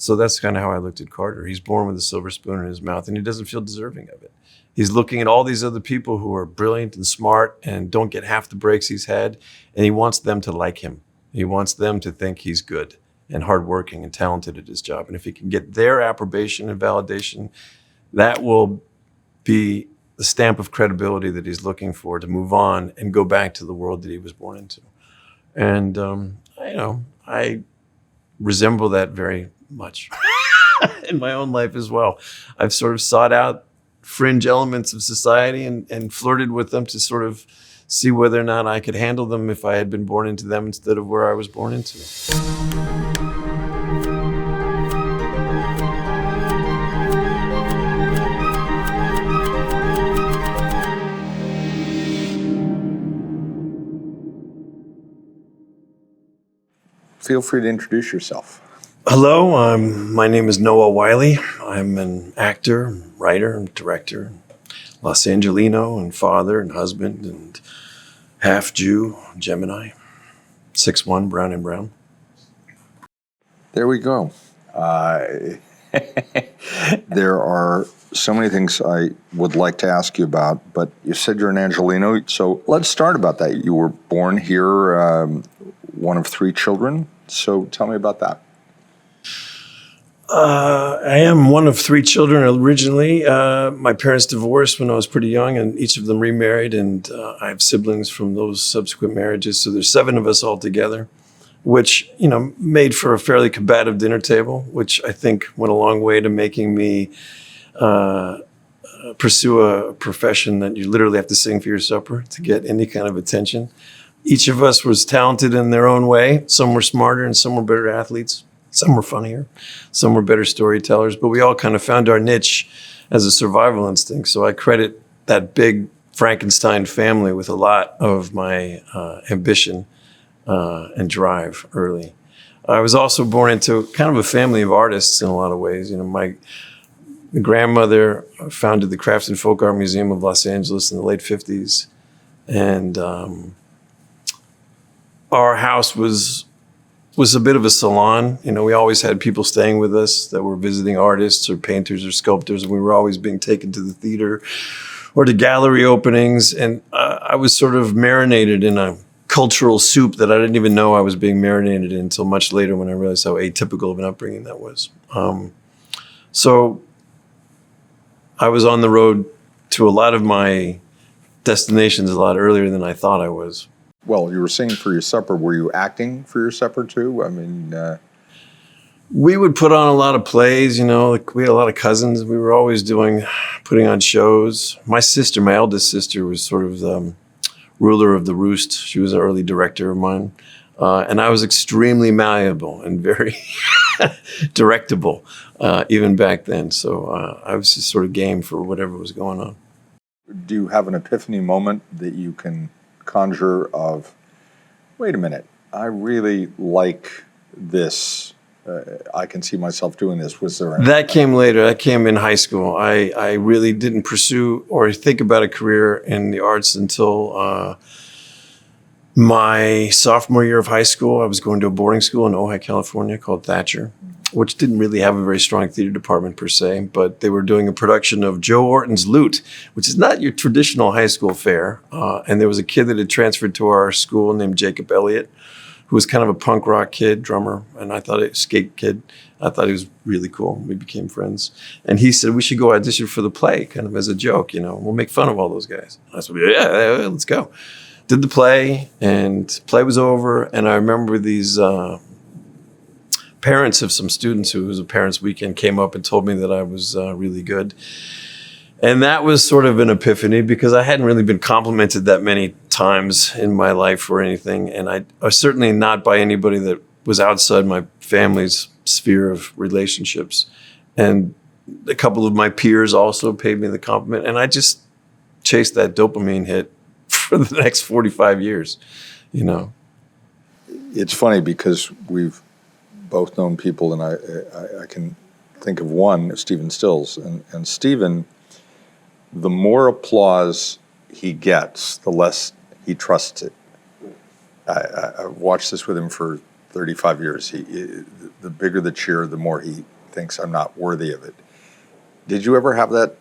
So that's kind of how I looked at Carter. He's born with a silver spoon in his mouth, and he doesn't feel deserving of it. He's looking at all these other people who are brilliant and smart and don't get half the breaks he's had, and he wants them to like him. He wants them to think he's good and hardworking and talented at his job. And if he can get their approbation and validation, that will be the stamp of credibility that he's looking for to move on and go back to the world that he was born into. And, I resemble that very much in my own life as well. I've sort of sought out fringe elements of society and flirted with them to sort of see whether or not I could handle them if I had been born into them instead of where I was born into. Feel free to introduce yourself. Hello, my name is Noah Wyle. I'm an actor, writer, and director, Los Angelino, and father, and husband, and half Jew, Gemini, 6'1", brown and brown. There we go. There are so many things I would like to ask you about, but you said you're an Angelino, so let's start about that. You were born here, one of 3 children, so tell me about that. I am one of 3 children originally. My parents divorced when I was pretty young, and each of them remarried, and I have siblings from those subsequent marriages. So there's 7 of us all together, which, made for a fairly combative dinner table, which I think went a long way to making me pursue a profession that you literally have to sing for your supper to get any kind of attention. Each of us was talented in their own way. Some were smarter and some were better athletes. Some were funnier, some were better storytellers, but we all kind of found our niche as a survival instinct. So I credit that big Frankenstein family with a lot of my ambition and drive early. I was also born into kind of a family of artists in a lot of ways. My grandmother founded the Crafts and Folk Art Museum of Los Angeles in the late 50s. And our house was a bit of a salon. We always had people staying with us that were visiting artists or painters or sculptors, and we were always being taken to the theater or to gallery openings. And I was sort of marinated in a cultural soup that I didn't even know I was being marinated in until much later when I realized how atypical of an upbringing that was. So I was on the road to a lot of my destinations a lot earlier than I thought I was. Well, you were singing for your supper. Were you acting for your supper too? I mean, we would put on a lot of plays, we had a lot of cousins. We were always putting on shows. My eldest sister was sort of the ruler of the roost. She was an early director of mine. And I was extremely malleable and very directable, even back then. So I was just sort of game for whatever was going on. Do you have an epiphany moment that you can conjure of, wait a minute, I really like this. I can see myself doing this. Was there that came later. That came in high school. I really didn't pursue or think about a career in the arts until my sophomore year of high school. I was going to a boarding school in Ojai, California called Thatcher, which didn't really have a very strong theater department per se, but they were doing a production of Joe Orton's Loot, which is not your traditional high school fare. And there was a kid that had transferred to our school named Jacob Elliott, who was kind of a punk rock kid, drummer, and skate kid. I thought he was really cool. We became friends. And he said, we should go audition for the play, kind of as a joke, we'll make fun of all those guys. I said, yeah, let's go. Did the play, and play was over, and I remember these parents of some students who was a parents' weekend came up and told me that I was really good. And that was sort of an epiphany because I hadn't really been complimented that many times in my life or anything. And I was certainly not by anybody that was outside my family's sphere of relationships. And a couple of my peers also paid me the compliment. And I just chased that dopamine hit for the next 45 years, It's funny because we've both known people, and I can think of one, Stephen Stills. And Stephen, the more applause he gets, the less he trusts it. I've watched this with him for 35 years. The bigger the cheer, the more he thinks I'm not worthy of it. Did you ever have that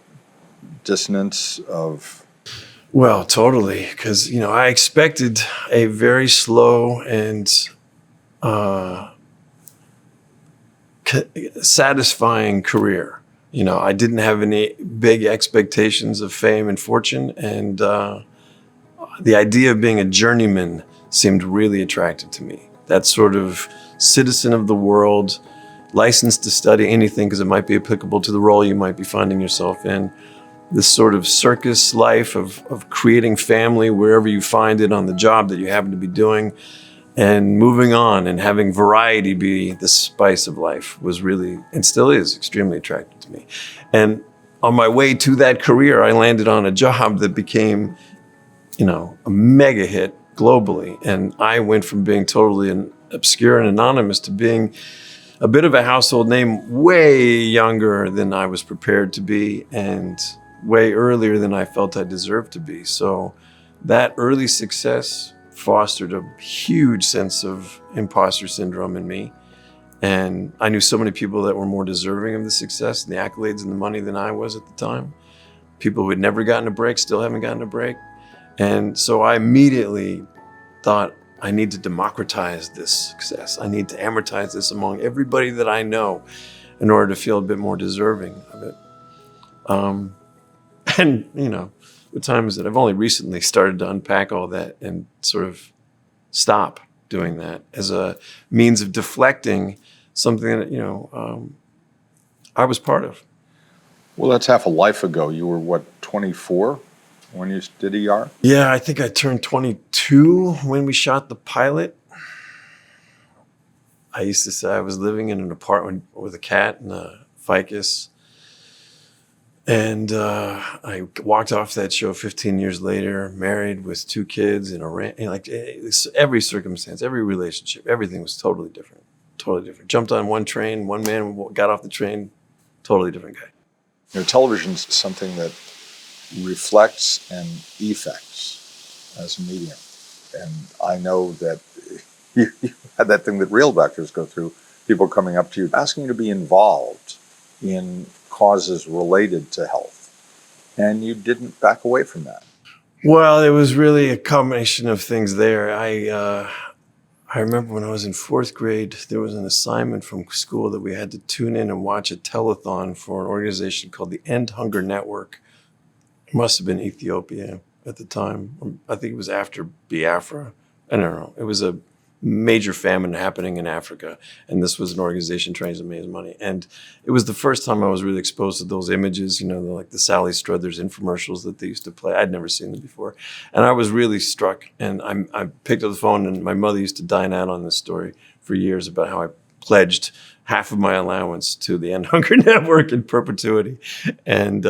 dissonance of? Well, totally, because I expected a very slow and satisfying career. I didn't have any big expectations of fame and fortune, and the idea of being a journeyman seemed really attractive to me. That sort of citizen of the world, licensed to study anything because it might be applicable to the role you might be finding yourself in. This sort of circus life of creating family wherever you find it on the job that you happen to be doing, and moving on and having variety be the spice of life was really, and still is, extremely attractive to me. And on my way to that career, I landed on a job that became, a mega hit globally. And I went from being totally obscure and anonymous to being a bit of a household name way younger than I was prepared to be, and way earlier than I felt I deserved to be. So that early success fostered a huge sense of imposter syndrome in me. And I knew so many people that were more deserving of the success and the accolades and the money than I was at the time. People who had never gotten a break, still haven't gotten a break. And so I immediately thought, I need to democratize this success. I need to amortize this among everybody that I know in order to feel a bit more deserving of it. And what time is it? I've only recently started to unpack all that and sort of stop doing that as a means of deflecting something that, I was part of. Well, that's half a life ago. You were, what, 24 when you did ER? Yeah, I think I turned 22 when we shot the pilot. I used to say I was living in an apartment with a cat and a ficus. And I walked off that show 15 years later, married with 2 kids in every circumstance, every relationship, everything was totally different. Totally different. Jumped on one train, one man got off the train, totally different guy. Television's something that reflects and effects as a medium. And I know that you had that thing that real doctors go through, people coming up to you, asking you to be involved in causes related to health. And you didn't back away from that. Well, it was really a combination of things there. I remember when I was in 4th grade, there was an assignment from school that we had to tune in and watch a telethon for an organization called the End Hunger Network. It must have been Ethiopia at the time. I think it was after Biafra. I don't know. It was a major famine happening in Africa, and this was an organization trying to raise money. And it was the first time I was really exposed to those images, like the Sally Struthers infomercials that they used to play. I'd never seen them before. And I was really struck. And I picked up the phone, and my mother used to dine out on this story for years about how I pledged half of my allowance to the End Hunger Network in perpetuity. And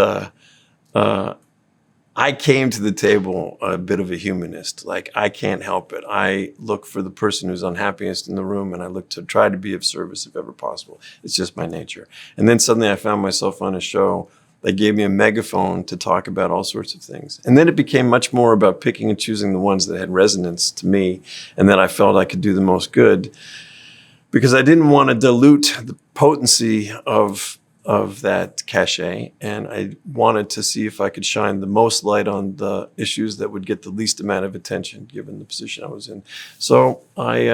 I came to the table a bit of a humanist. Like, I can't help it. I look for the person who's unhappiest in the room, and I look to try to be of service if ever possible. It's just my nature. And then suddenly I found myself on a show that gave me a megaphone to talk about all sorts of things. And then it became much more about picking and choosing the ones that had resonance to me and that I felt I could do the most good, because I didn't want to dilute the potency of that cachet, and I wanted to see if I could shine the most light on the issues that would get the least amount of attention given the position I was in. So I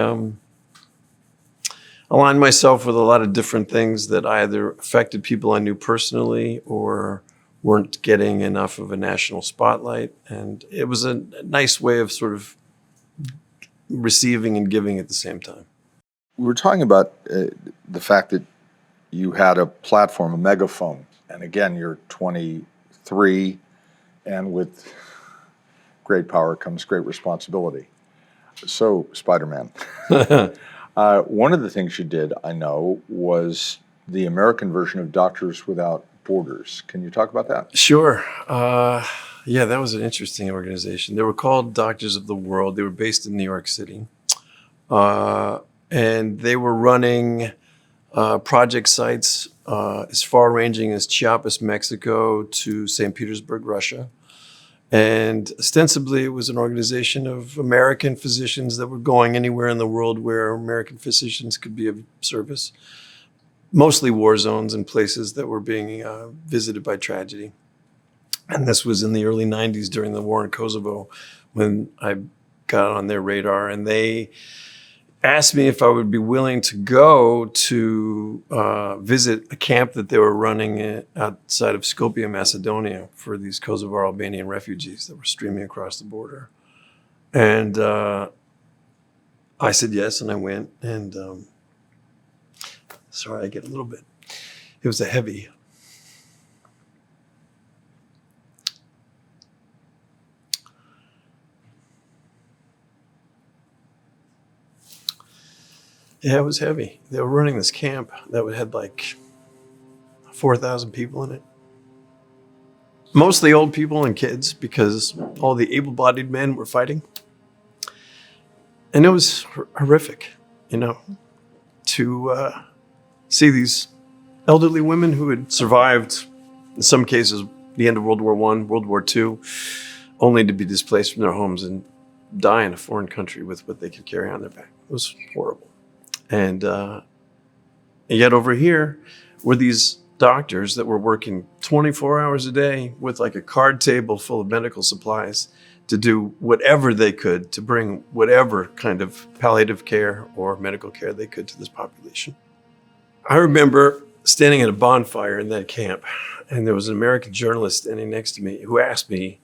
aligned myself with a lot of different things that either affected people I knew personally or weren't getting enough of a national spotlight. And it was a nice way of sort of receiving and giving at the same time. We were talking about the fact that you had a platform, a megaphone. And again, you're 23, and with great power comes great responsibility. So, Spider-Man. One of the things you did, I know, was the American version of Doctors Without Borders. Can you talk about that? Sure. Yeah, that was an interesting organization. They were called Doctors of the World. They were based in New York City. And they were running project sites as far-ranging as Chiapas, Mexico, to St. Petersburg, Russia. And ostensibly, it was an organization of American physicians that were going anywhere in the world where American physicians could be of service, mostly war zones and places that were being visited by tragedy. And this was in the early 90s during the war in Kosovo when I got on their radar. And they asked me if I would be willing to go to visit a camp that they were running outside of Skopje, Macedonia, for these Kosovar Albanian refugees that were streaming across the border. And I said yes, and I went. And sorry, I get a little bit. It was a heavy. Yeah, it was heavy. They were running this camp that had like 4,000 people in it. Mostly old people and kids because all the able-bodied men were fighting. And it was horrific, to see these elderly women who had survived, in some cases, the end of World War I, World War II, only to be displaced from their homes and die in a foreign country with what they could carry on their back. It was horrible. And yet over here were these doctors that were working 24 hours a day with like a card table full of medical supplies to do whatever they could to bring whatever kind of palliative care or medical care they could to this population. I remember standing at a bonfire in that camp, and there was an American journalist standing next to me who asked me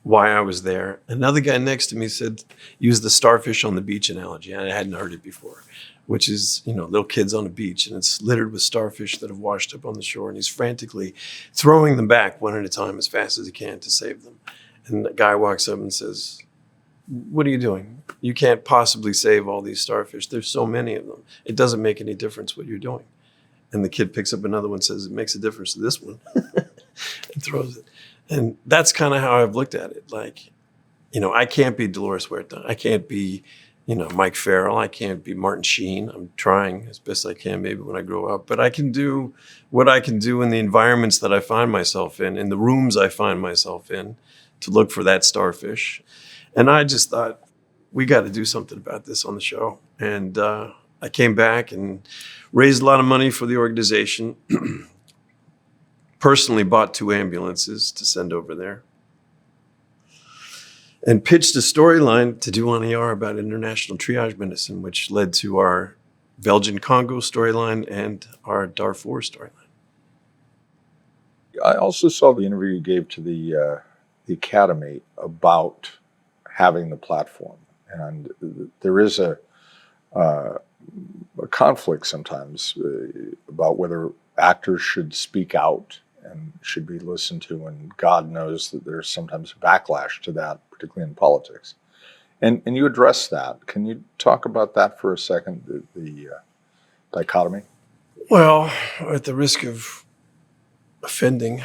why I was there. Another guy next to me said, use the starfish on the beach analogy. And I hadn't heard it before, which is, little kids on a beach and it's littered with starfish that have washed up on the shore. And he's frantically throwing them back one at a time as fast as he can to save them. And the guy walks up and says, what are you doing? You can't possibly save all these starfish. There's so many of them. It doesn't make any difference what you're doing. And the kid picks up another one and says, it makes a difference to this one and throws it. And that's kind of how I've looked at it. Like, I can't be Dolores Huerta. I can't be, Mike Farrell. I can't be Martin Sheen. I'm trying as best I can maybe when I grow up. But I can do what I can do in the environments that I find myself in the rooms I find myself in, to look for that starfish. And I just thought, we got to do something about this on the show. And I came back and raised a lot of money for the organization. Personally bought 2 ambulances to send over there, and pitched a storyline to do on ER about international triage medicine, which led to our Belgian Congo storyline and our Darfur storyline. I also saw the interview you gave to the Academy about having the platform, and there is a conflict sometimes about whether actors should speak out and should be listened to, and God knows that there's sometimes backlash to that, particularly in politics. And you address that. Can you talk about that for a second, the dichotomy? Well, at the risk of offending,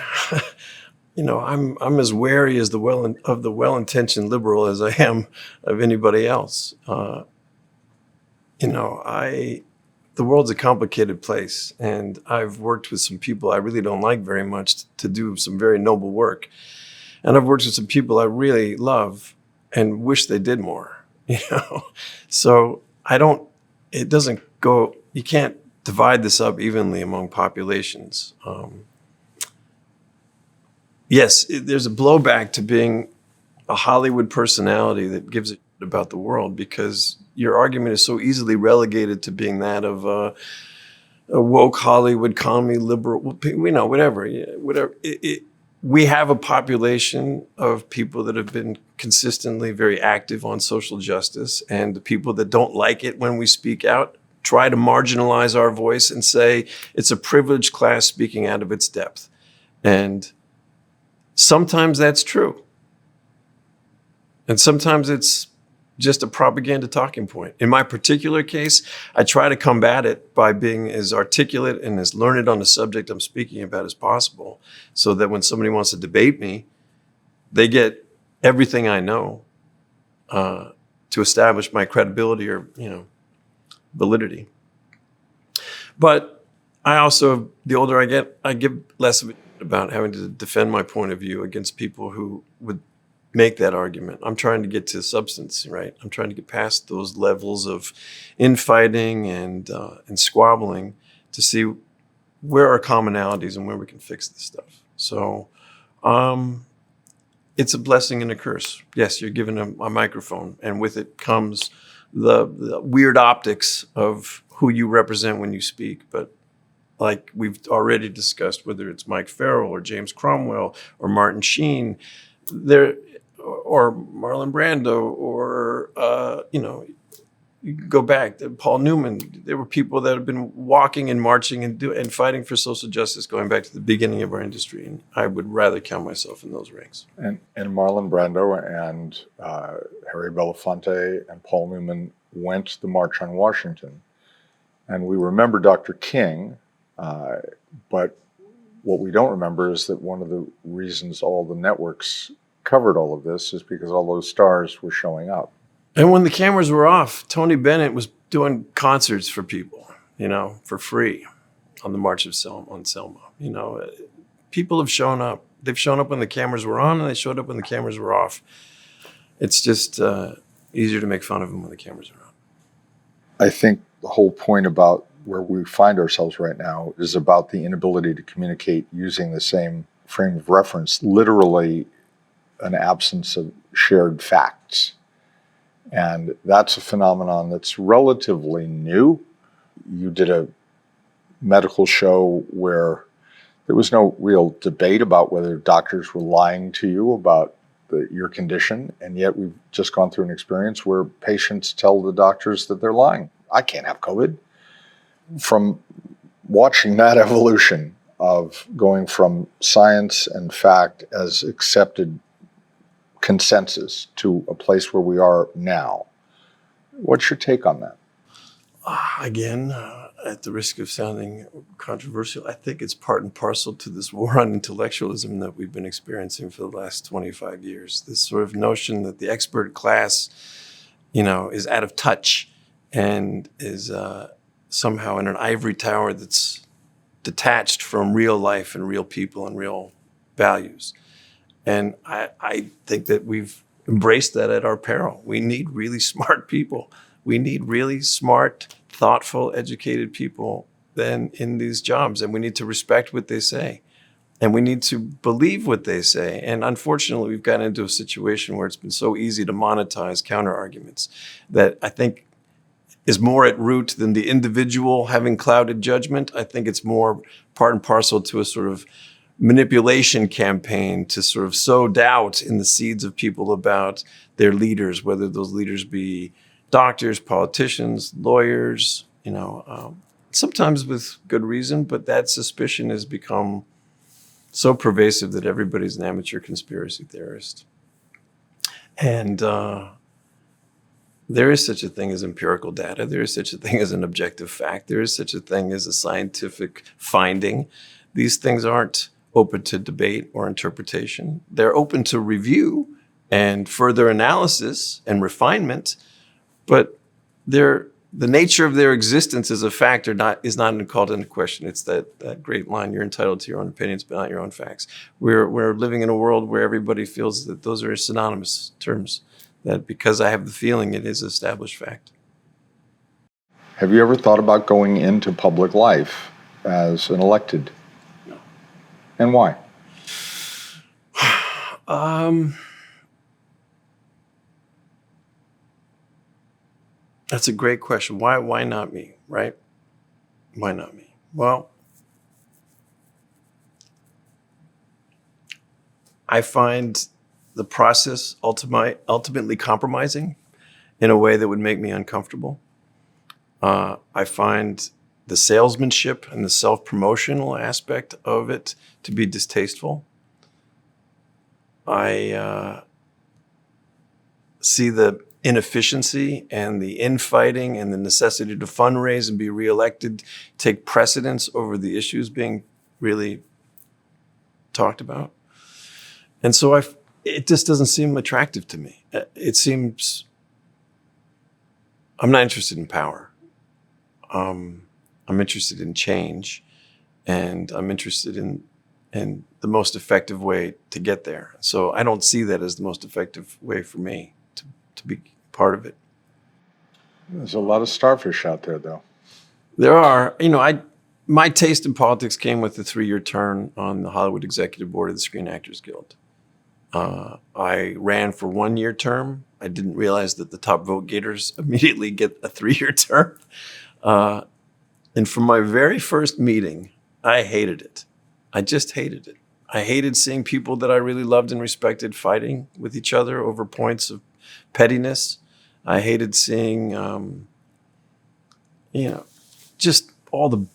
I'm as wary as the well-intentioned liberal as I am of anybody else. The world's a complicated place, and I've worked with some people I really don't like very much to do some very noble work. And I've worked with some people I really love and wish they did more, So you can't divide this up evenly among populations. Yes, there's a blowback to being a Hollywood personality that gives a shit about the world, because your argument is so easily relegated to being that of a woke Hollywood commie liberal, whatever. We have a population of people that have been consistently very active on social justice, and the people that don't like it when we speak out try to marginalize our voice and say it's a privileged class speaking out of its depth. And sometimes that's true. And sometimes it's just a propaganda talking point. In my particular case, I try to combat it by being as articulate and as learned on the subject I'm speaking about as possible, so that when somebody wants to debate me, they get everything I know to establish my credibility or, validity. But I also, the older I get, I give less of it. about having to defend my point of view against people who would make that argument. I'm trying to get to substance, right? I'm trying to get past those levels of infighting and squabbling to see where are commonalities and where we can fix this stuff. So it's a blessing and a curse. Yes, you're given a microphone, and with it comes the weird optics of who you represent when you speak. But like we've already discussed, whether it's Mike Farrell or James Cromwell or Martin Sheen, or Marlon Brando, or you can go back to Paul Newman. There were people that have been walking and marching and fighting for social justice going back to the beginning of our industry, and I would rather count myself in those ranks. And Marlon Brando and Harry Belafonte and Paul Newman went to the March on Washington. And we remember Dr. King, but what we don't remember is that one of the reasons all the networks covered all of this is because all those stars were showing up. And when the cameras were off, Tony Bennett was doing concerts for people, for free on the March on Selma. People have shown up. They've shown up when the cameras were on, and they showed up when the cameras were off. It's just easier to make fun of them when the cameras are on. I think the whole point about where we find ourselves right now is about the inability to communicate using the same frame of reference, literally an absence of shared facts. And that's a phenomenon that's relatively new. You did a medical show where there was no real debate about whether doctors were lying to you about your condition, and yet we've just gone through an experience where patients tell the doctors that they're lying. I can't have COVID. From watching that evolution of going from science and fact as accepted consensus to a place where we are now, what's your take on that? Again, at the risk of sounding controversial, I think it's part and parcel to this war on intellectualism that we've been experiencing for the last 25 years. This sort of notion that the expert class, is out of touch and is somehow in an ivory tower that's detached from real life and real people and real values. And I think that we've embraced that at our peril. We need really smart people. We need really smart, thoughtful, educated people then in these jobs. And we need to respect what they say. And we need to believe what they say. And unfortunately, we've gotten into a situation where it's been so easy to monetize counter arguments that I think is more at root than the individual having clouded judgment. I think it's more part and parcel to a sort of manipulation campaign to sort of sow doubt in the seeds of people about their leaders, whether those leaders be doctors, politicians, lawyers, sometimes with good reason, but that suspicion has become so pervasive that everybody's an amateur conspiracy theorist. And there is such a thing as empirical data. There is such a thing as an objective fact. There is such a thing as a scientific finding. These things aren't open to debate or interpretation. They're open to review and further analysis and refinement, but the nature of their existence as a fact is not called into question. It's that great line, you're entitled to your own opinions, but not your own facts. We're living in a world where everybody feels that those are synonymous terms, that because I have the feeling, it is established fact. Have you ever thought about going into public life as an elected? No. And why? That's a great question. Why not me, right? Why not me? Well, I find the process ultimately compromising in a way that would make me uncomfortable. I find the salesmanship and the self-promotional aspect of it to be distasteful. I see the inefficiency and the infighting and the necessity to fundraise and be reelected take precedence over the issues being really talked about. And so it just doesn't seem attractive to me. It seems I'm not interested in power. I'm interested in change, and I'm interested in and the most effective way to get there. So I don't see that as the most effective way for me to be part of it. There's a lot of starfish out there, though. There are, my taste in politics came with the 3-year term on the Hollywood Executive Board of the Screen Actors Guild. I ran for 1-year term. I didn't realize that the top vote gators immediately get a 3-year term. And from my very first meeting, I hated it. I just hated it. I hated seeing people that I really loved and respected fighting with each other over points of pettiness. I hated seeing, just all the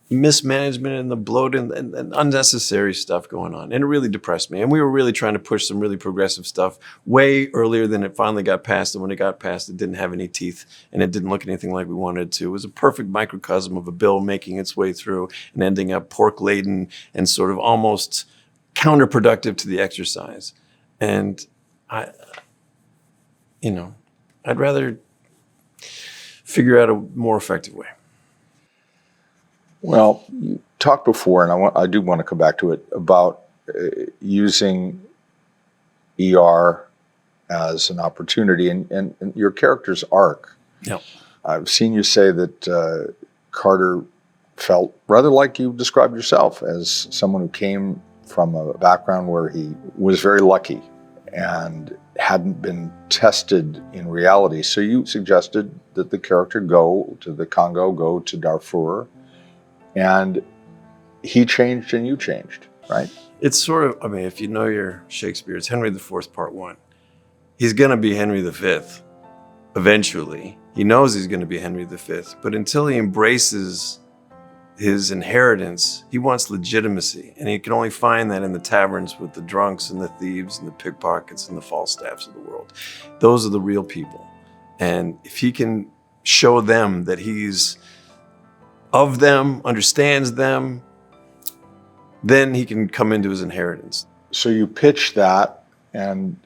mismanagement and the bloat and unnecessary stuff going on. And it really depressed me. And we were really trying to push some really progressive stuff way earlier than it finally got passed. And when it got passed, it didn't have any teeth and it didn't look anything like we wanted it to. It was a perfect microcosm of a bill making its way through and ending up pork-laden and sort of almost counterproductive to the exercise. And I'd rather figure out a more effective way. Well, you talked before, and I do want to come back to it, about using ER as an opportunity and your character's arc. Yep. I've seen you say that Carter felt rather like you described yourself, as someone who came from a background where he was very lucky and hadn't been tested in reality. So you suggested that the character go to the Congo, go to Darfur, and he changed and you changed, right? It's sort of, if you know your Shakespeare, it's Henry IV, Part 1. He's going to be Henry V eventually. He knows he's going to be Henry V, but until he embraces his inheritance, he wants legitimacy. And he can only find that in the taverns with the drunks and the thieves and the pickpockets and the Falstaffs of the world. Those are the real people. And if he can show them that he's of them, understands them, then he can come into his inheritance. So you pitched that, and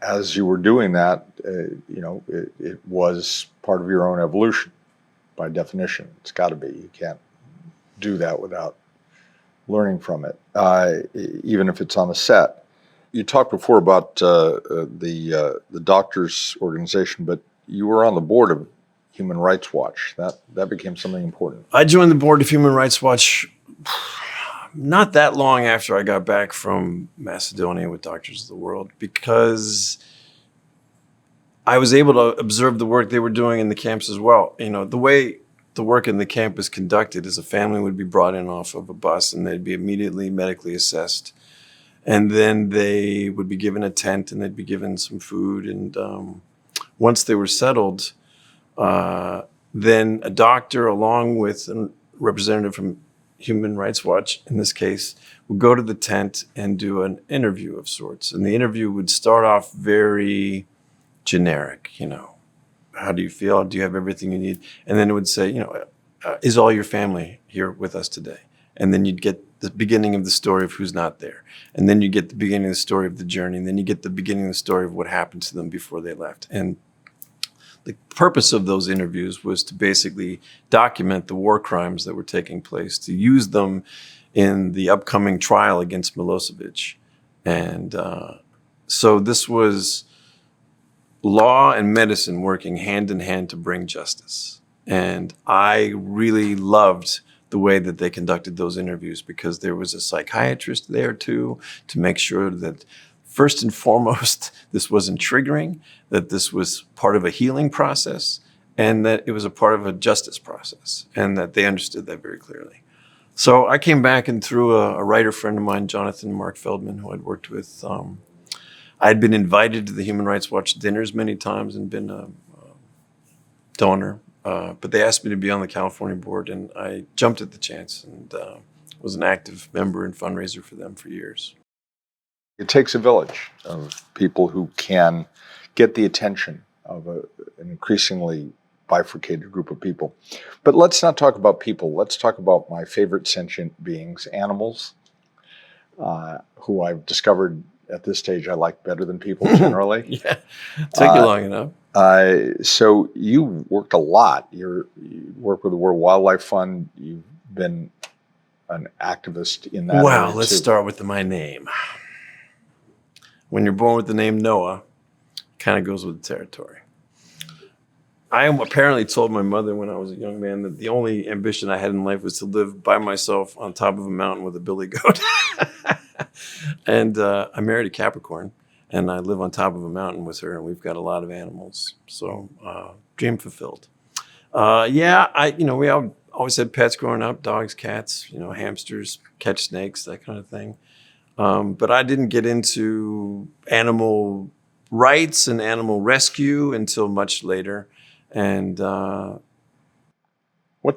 as you were doing that, it was part of your own evolution by definition. It's got to be. You can't do that without learning from it, even if it's on a set. You talked before about the doctors' organization, but you were on the board of Human Rights Watch. That became something important. I joined the board of Human Rights Watch not that long after I got back from Macedonia with Doctors of the World, because I was able to observe the work they were doing in the camps as well. The way the work in the camp is conducted is a family would be brought in off of a bus and they'd be immediately medically assessed. And then they would be given a tent and they'd be given some food. And once they were settled, then a doctor, along with a representative from Human Rights Watch, in this case, would go to the tent and do an interview of sorts. And the interview would start off very generic, how do you feel? Do you have everything you need? And then it would say, is all your family here with us today? And then you'd get the beginning of the story of who's not there. And then you get the beginning of the story of the journey. And then you get the beginning of the story of what happened to them before they left. And the purpose of those interviews was to basically document the war crimes that were taking place, to use them in the upcoming trial against Milosevic. And so this was law and medicine working hand in hand to bring justice. And I really loved the way that they conducted those interviews, because there was a psychiatrist there too, to make sure that first and foremost, this wasn't triggering, that this was part of a healing process, and that it was a part of a justice process, and that they understood that very clearly. So I came back, and through a writer friend of mine, Jonathan Mark Feldman, who I'd worked with, I'd been invited to the Human Rights Watch dinners many times and been a donor, but they asked me to be on the California board, and I jumped at the chance and was an active member and fundraiser for them for years. It takes a village of people who can get the attention of an increasingly bifurcated group of people. But let's not talk about people. Let's talk about my favorite sentient beings, animals, who I've discovered at this stage I like better than people generally. Yeah, took you long enough. So you worked a lot. You work with the World Wildlife Fund. You've been an activist in that Well, area let's too. start with my name. When you're born with the name Noah, kind of goes with the territory. I apparently told my mother when I was a young man that the only ambition I had in life was to live by myself on top of a mountain with a billy goat. And I married a Capricorn, and I live on top of a mountain with her, and we've got a lot of animals. So dream fulfilled. We always had pets growing up: dogs, cats, hamsters, catch snakes, that kind of thing. But I didn't get into animal rights and animal rescue until much later. And What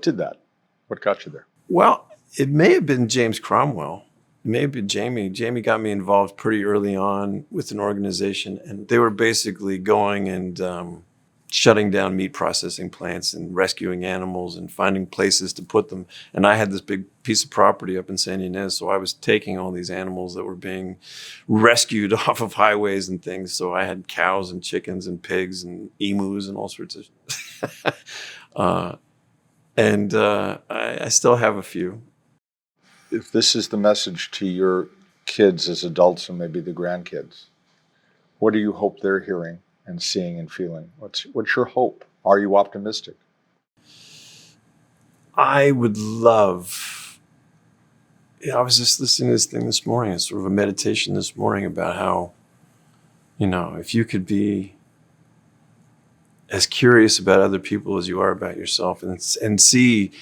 did that? What got you there? well, it may have been James Cromwell. It may have been Jamie. Jamie got me involved pretty early on with an organization, and they were basically going and shutting down meat processing plants and rescuing animals and finding places to put them. And I had this big piece of property up in San Ynez, so I was taking all these animals that were being rescued off of highways and things. So I had cows and chickens and pigs and emus and all sorts of I still have a few. If this is the message to your kids as adults and maybe the grandkids, what do you hope they're hearing and seeing and feeling? What's your hope? Are you optimistic? I would love. I was just listening to this thing this morning, it's sort of a meditation this morning about how, if you could be as curious about other people as you are about yourself, and see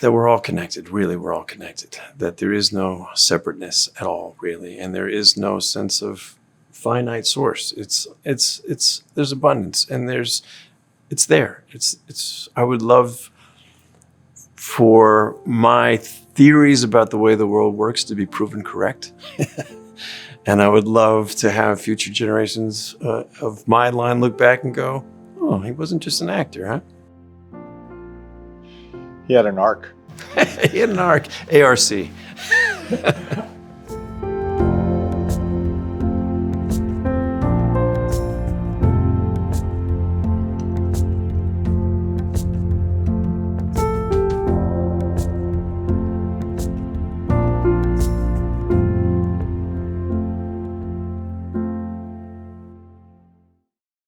that we're all connected. Really, we're all connected. That there is no separateness at all, really, and there is no sense of finite source. It's there's abundance, and it's there. I would love for my theories about the way the world works to be proven correct. And I would love to have future generations of my line look back and go, oh, he wasn't just an actor, huh? He had an arc. He had an arc. ARC.